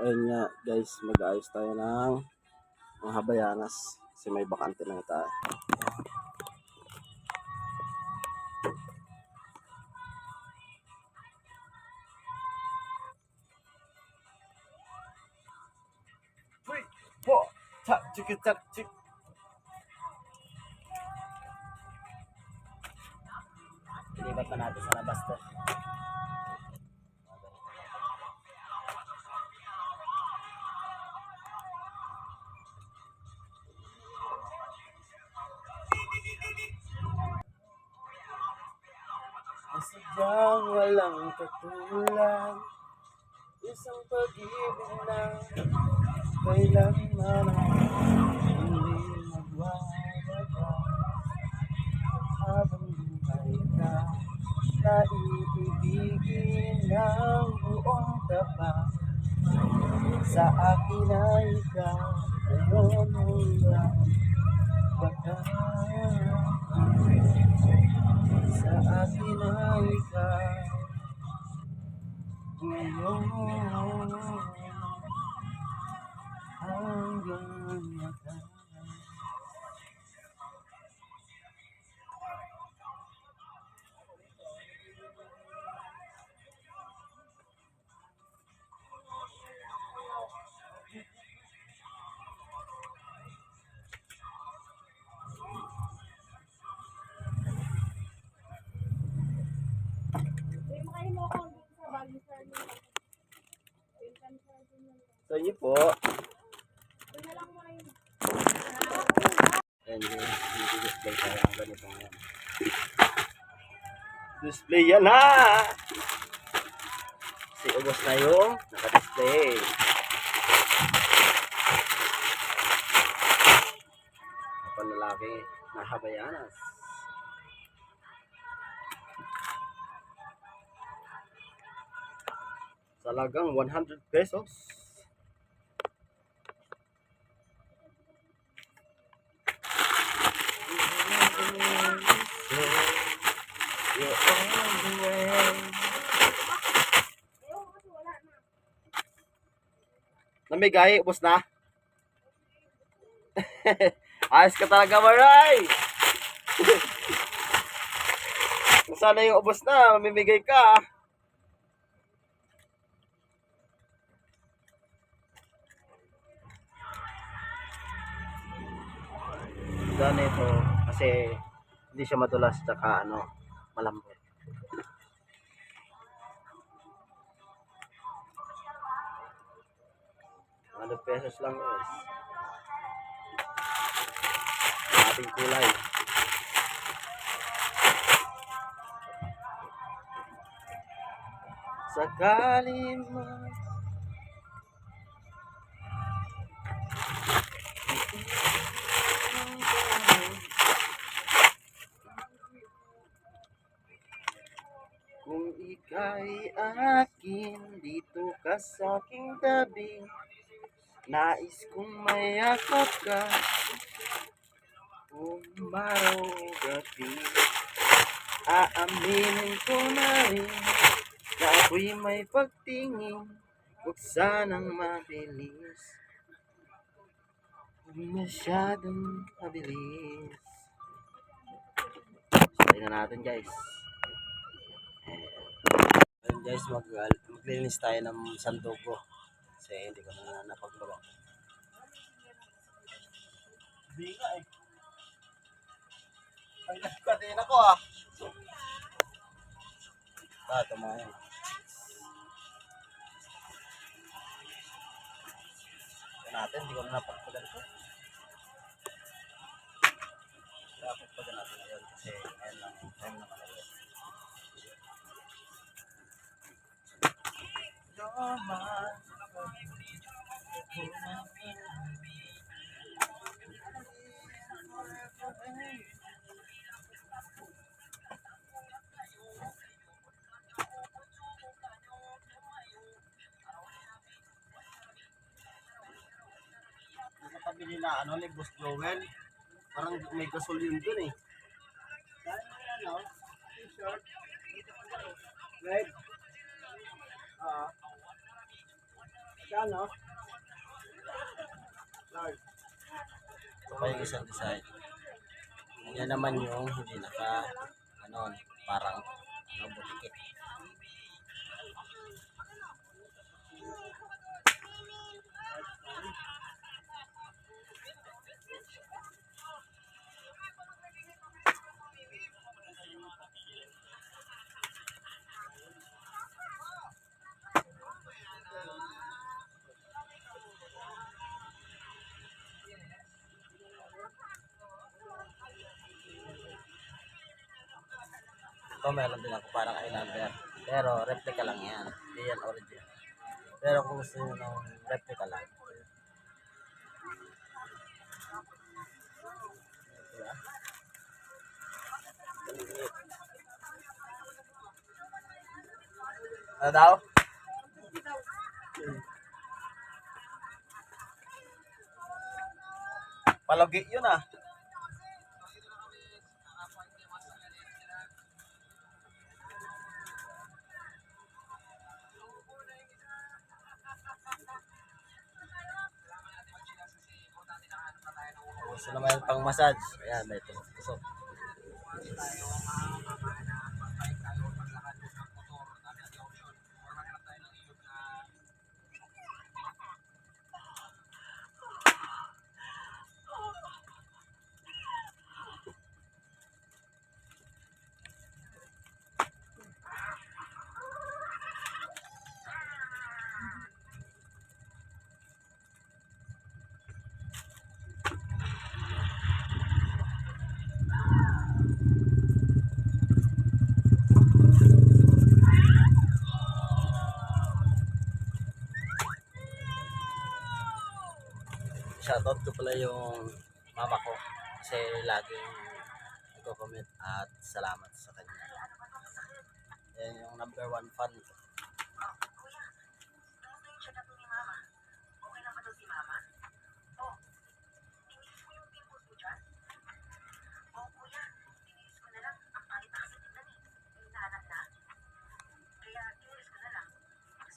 Ayun nga guys, mag-ayos tayo ng mga habayanas kasi may bakante na tayo. Three, four, tap, chika, tap, chik. Ilibat na natin sa labas to. Sadyang walang katulad, isang pag-ibig na kailanman hindi magwawakas. Habang buhay ka, naiibigin ng buong tapat. Sa akin ay ikaw, ngayon hanggang wakas. Sa akin ay ikaw, ngayon hanggang wakas. Sa inyo po. Ayan yun, display tayo ng ganito ngayon. Display yan ha! Kasi ubos na yung naka-display. Panlalaki na habayanas. Talagang 100 pesos. Namigay, ubos na. Ayos ka talaga, Maray. Sana yung ubos na, mamimigay ka. Ganito kasi hindi siya madulas tsaka malambot. $100 lang guys. Ating kulay. Sakali mo kung ika'y akin, dito ka sa aking tabi. Nais kong mayakap ka umaraw o gabi. Aaminin ko na rin na ako'y may pagtingin. Huwag sanang mabilis, huwag masyadong mabilis. Sabihin na natin guys. Ayun guys, maglinis tayo ng sanduko kasi hindi ko na napagbawa. Hindi nga eh. Ang nagkatin ako ah. Tumayan. Ito natin, hindi ko na napagpagan ko. Napagpagan natin yun kasi ayun lang, time naman ulit. Nakabili na ni Boss Joel. Parang may gasol yun dun eh. T-shirt. Red. Ito pa yung isang design. Yan naman yung hindi naka, ano, parang, ano, butikit. Ito meron din ako parang Highlander. Pero replica lang yan. Hindi yan original. Pero kung gusto nyo ng replica lang. Diba? Ano daw? Palagi yun ah. Gusto naman yung pang massage. Ayan, may tusok-tusok. Shoutout ko pala yung mama ko kasi laging nagko-comment at salamat sa kanya. Yan yung number 1 fan ko.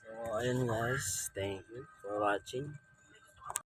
So ayun guys, thank you for watching.